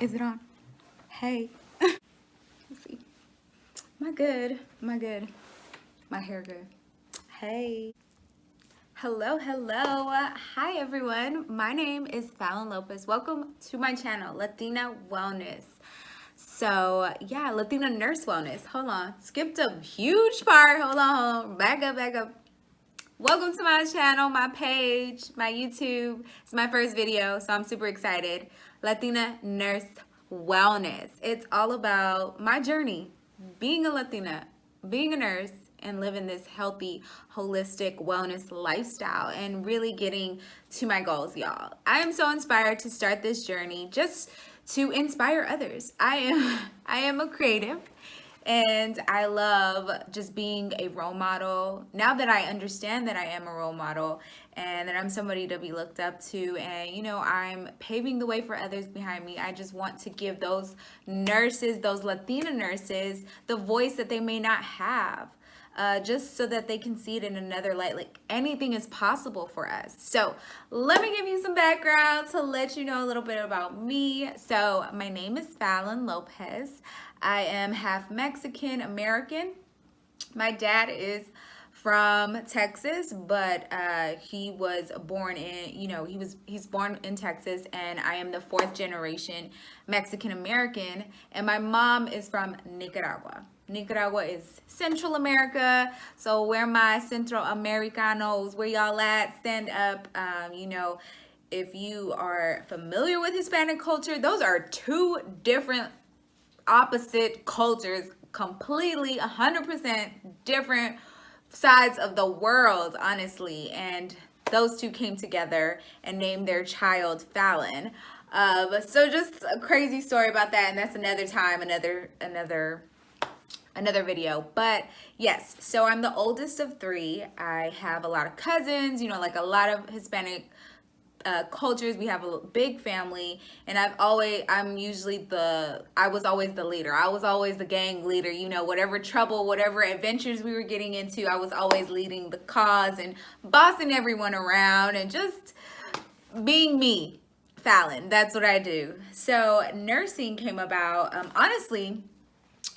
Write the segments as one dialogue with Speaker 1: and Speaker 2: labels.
Speaker 1: Is it on? Hey. Let's see. Am I good? Am I good? My hair good. Hey. Hello, hello. Hi, everyone. My name is Fallon Lopez. Welcome to my channel, Latina Wellness. So, yeah, Latina Nurse Wellness. Hold on. Skipped a huge part. Hold on. Back up, back up. Welcome to my channel, my page, my YouTube. It's my first video, so I'm super excited. Latina Nurse Wellness. It's all about my journey, being a Latina, being a nurse, and living this healthy, holistic wellness lifestyle and really getting to my goals, y'all. I am so inspired to start this journey just to inspire others. I am a creative. And I love just being a role model. Now that I understand that I am a role model and that I'm somebody to be looked up to, and I'm paving the way for others behind me, I just want to give those nurses, those Latina nurses, the voice that they may not have. Just so that they can see it in another light. Like, anything is possible for us. So let me give you some background to let you know a little bit about me. So my name is Fallon Lopez. I am half Mexican American. My dad is from Texas, but he was born in, he's born in Texas, and I am the fourth generation Mexican American, and my mom is from Nicaragua. Nicaragua is Central America, so where my Central Americanos, where y'all at, stand up. If you are familiar with Hispanic culture, those are two different opposite cultures, completely 100% different sides of the world, honestly. And those two came together and named their child Fallon. So just a crazy story about that, and that's another time, another video. But yes, so I'm the oldest of three. I have a lot of cousins, like a lot of Hispanic cultures. We have a big family, and I was always the leader. I was always the gang leader, whatever trouble, whatever adventures we were getting into, I was always leading the cause and bossing everyone around and just being me, Fallon. That's what I do. So nursing came about, honestly,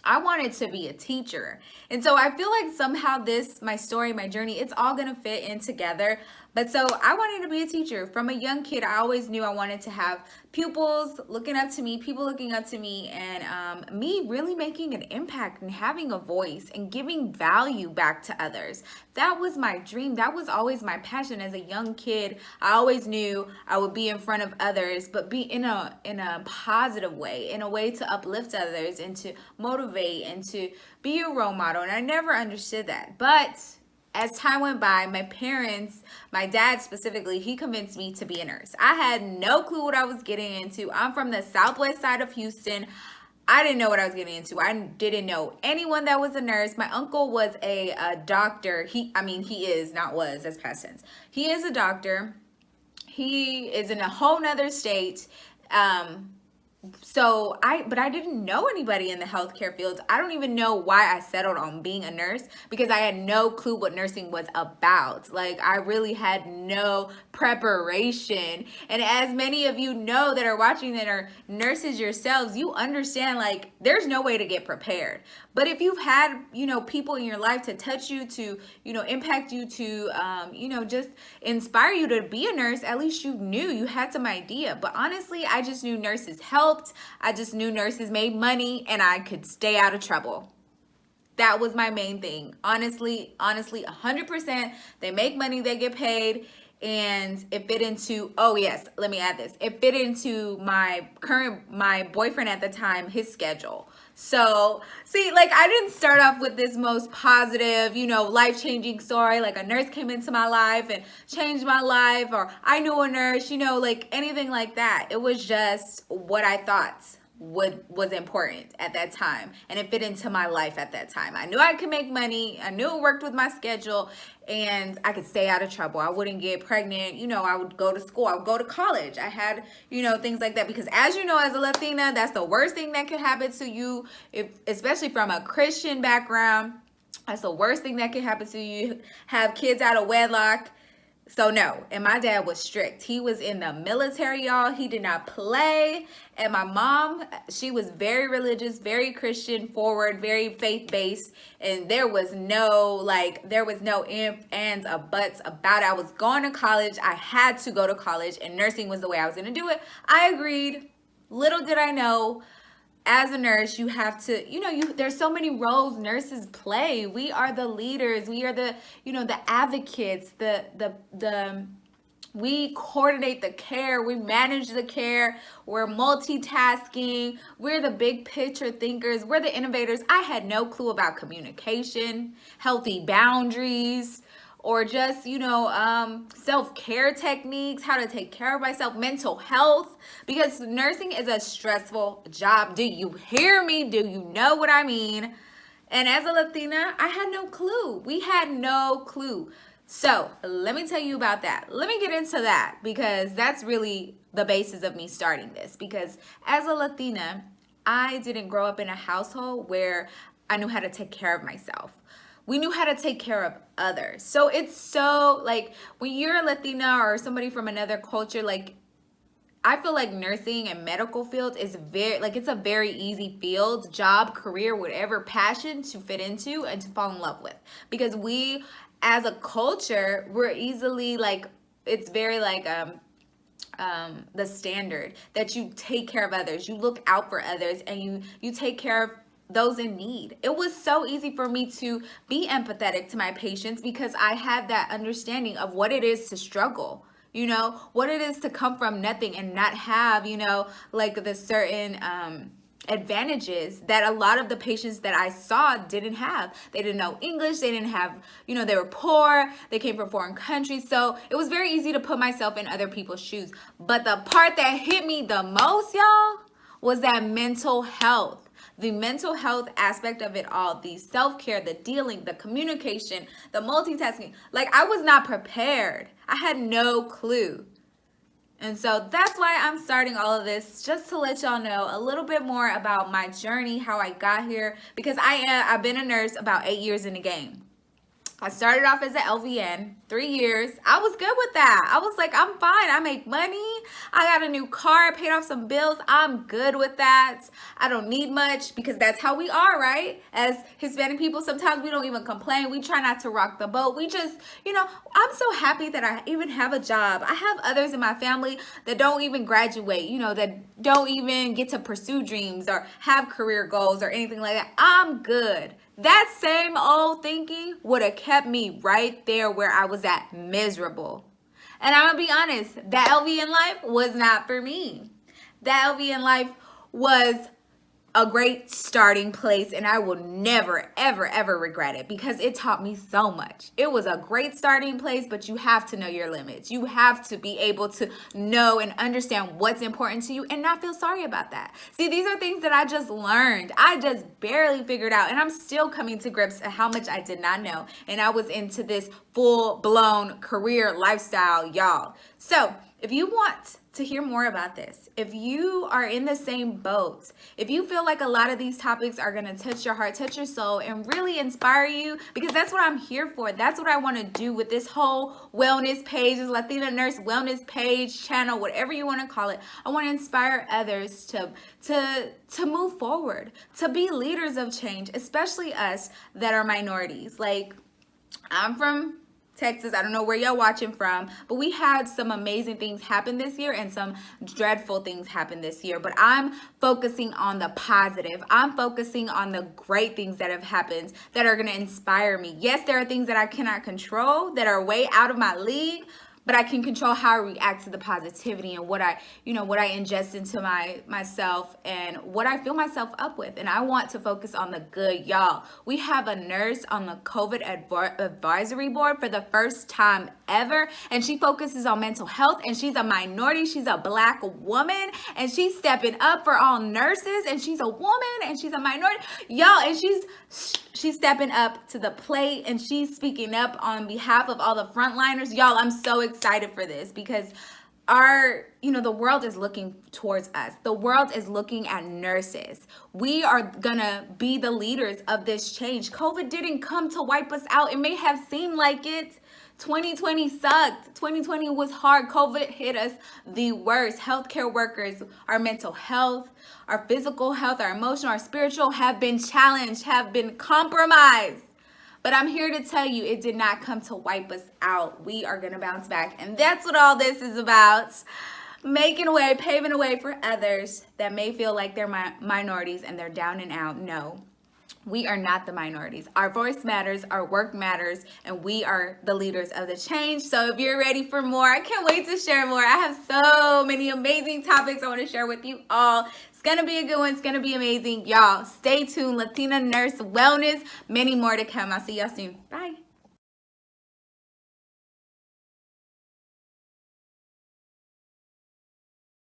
Speaker 1: I wanted to be a teacher. And so I feel like somehow my story, my journey, it's all going to fit in together. But so I wanted to be a teacher. From a young kid, I always knew I wanted to have pupils looking up to me, people looking up to me, and me really making an impact and having a voice and giving value back to others. That was my dream. That was always my passion as a young kid. I always knew I would be in front of others, but be in a positive way, in a way to uplift others and to motivate and to be a role model. And I never understood that. But as time went by, my parents, my dad specifically, he convinced me to be a nurse. I had no clue what I was getting into. I'm from the southwest side of Houston. I didn't know what I was getting into. I didn't know anyone that was a nurse. My uncle was a doctor. He is, not was, that's past tense. He is a doctor. He is in a whole nother state. But I didn't know anybody in the healthcare field. I don't even know why I settled on being a nurse, because I had no clue what nursing was about. Like, I really had no preparation. And as many of you know that are watching that are nurses yourselves, you understand, like, there's no way to get prepared. But if you've had, people in your life to touch you, to, impact you, to, just inspire you to be a nurse, at least you knew, you had some idea. But honestly, I just knew nurses helped. I just knew nurses made money and I could stay out of trouble. That was my main thing. Honestly, 100%. They make money, they get paid. And it fit into, oh yes, let me add this. It fit into my boyfriend at the time, his schedule. So, see, like, I didn't start off with this most positive, life-changing story, like a nurse came into my life and changed my life, or I knew a nurse, like anything like that. It was just what I thought was important at that time, and it fit into my life at that time. I knew I could make money, I knew it worked with my schedule, and I could stay out of trouble. I wouldn't get pregnant, I would go to school, I would go to college. I had, things like that, because as you know, as a Latina, that's the worst thing that could happen to you, especially from a Christian background. That's the worst thing that could happen to you. Have kids out of wedlock. So no, and my dad was strict. He was in the military, y'all. He did not play. And my mom, she was very religious, very Christian forward, very faith-based. And there was no ifs, ands, or buts about it. I was going to college. I had to go to college, and nursing was the way I was going to do it. I agreed. Little did I know, as a nurse, you have to, there's so many roles nurses play. We are the leaders. We are the advocates, we coordinate the care, we manage the care, we're multitasking, we're the big picture thinkers, we're the innovators. I had no clue about communication, healthy boundaries, or just, self-care techniques, how to take care of myself, mental health, because nursing is a stressful job. Do you hear me? Do you know what I mean? And as a Latina, I had no clue. We had no clue. So let me tell you about that. Let me get into that, because that's really the basis of me starting this. Because as a Latina, I didn't grow up in a household where I knew how to take care of myself. We knew how to take care of others. So it's so, like, when you're a Latina or somebody from another culture, like, I feel like nursing and medical fields is it's a very easy field, job, career, whatever, passion to fit into and to fall in love with. Because we, as a culture, we're easily, like, it's very like the standard that you take care of others, you look out for others, and you take care of those in need. It was so easy for me to be empathetic to my patients because I had that understanding of what it is to struggle, what it is to come from nothing and not have, like the certain advantages that a lot of the patients that I saw didn't have. They didn't know English. They didn't have, they were poor. They came from foreign countries. So it was very easy to put myself in other people's shoes. But the part that hit me the most, y'all, was that mental health. The mental health aspect of it all, the self-care, the dealing, the communication, the multitasking. Like, I was not prepared. I had no clue. And so that's why I'm starting all of this, just to let y'all know a little bit more about my journey, how I got here, because I've been a nurse about 8 years in the game. I started off as an LVN, 3 years. I was good with that. I was like, I'm fine. I make money. I got a new car. I paid off some bills. I'm good with that. I don't need much, because that's how we are, right? As Hispanic people, sometimes we don't even complain. We try not to rock the boat. We just, I'm so happy that I even have a job. I have others in my family that don't even graduate, that don't even get to pursue dreams or have career goals or anything like that. I'm good. That same old thinking would have kept me right there where I was at, miserable. And I'm going to be honest, that LVN life was not for me. That LVN life was a great starting place, and I will never, ever, ever regret it, because it taught me so much. It was a great starting place, but you have to know your limits. You have to be able to know and understand what's important to you and not feel sorry about that. See, these are things that I just learned. I just barely figured out, and I'm still coming to grips at how much I did not know. And I was into this full-blown career lifestyle, y'all. So if you want to hear more about this, if you are in the same boat, if you feel like a lot of these topics are going to touch your heart, touch your soul, and really inspire you, because that's what I'm here for. That's what I want to do with this whole wellness page, this Latina Nurse wellness page, channel, whatever you want to call it. I want to inspire others to move forward, to be leaders of change, especially us that are minorities. Like, I'm from Texas. I don't know where y'all watching from, but we had some amazing things happen this year and some dreadful things happen this year. But I'm focusing on the positive. I'm focusing on the great things that have happened that are going to inspire me. Yes, there are things that I cannot control that are way out of my league, but I can control how I react to the positivity and what I ingest into myself and what I fill myself up with. And I want to focus on the good, y'all. We have a nurse on the COVID advisory board for the first time ever, and she focuses on mental health, and she's a minority. She's a Black woman, and she's stepping up for all nurses, and she's a woman, and she's a minority, y'all, and she's stepping up to the plate, and she's speaking up on behalf of all the frontliners. Y'all, I'm so excited for this, because the world is looking towards us. The world is looking at nurses. We are gonna be the leaders of this change. COVID didn't come to wipe us out. It may have seemed like it 2020 sucked. 2020 was hard. COVID hit us the worst. Healthcare workers, our mental health, our physical health, our emotional, our spiritual have been challenged, have been compromised. But I'm here to tell you, it did not come to wipe us out. We are going to bounce back. And that's what all this is about. Making a way, paving a way for others that may feel like they're minorities and they're down and out. No, we are not the minorities. Our voice matters, our work matters, and we are the leaders of the change. So if you're ready for more, I can't wait to share more. I have so many amazing topics I want to share with you all. It's going to be a good one. It's going to be amazing. Y'all, stay tuned. Latina Nurse Wellness. Many more to come. I'll see y'all soon. Bye.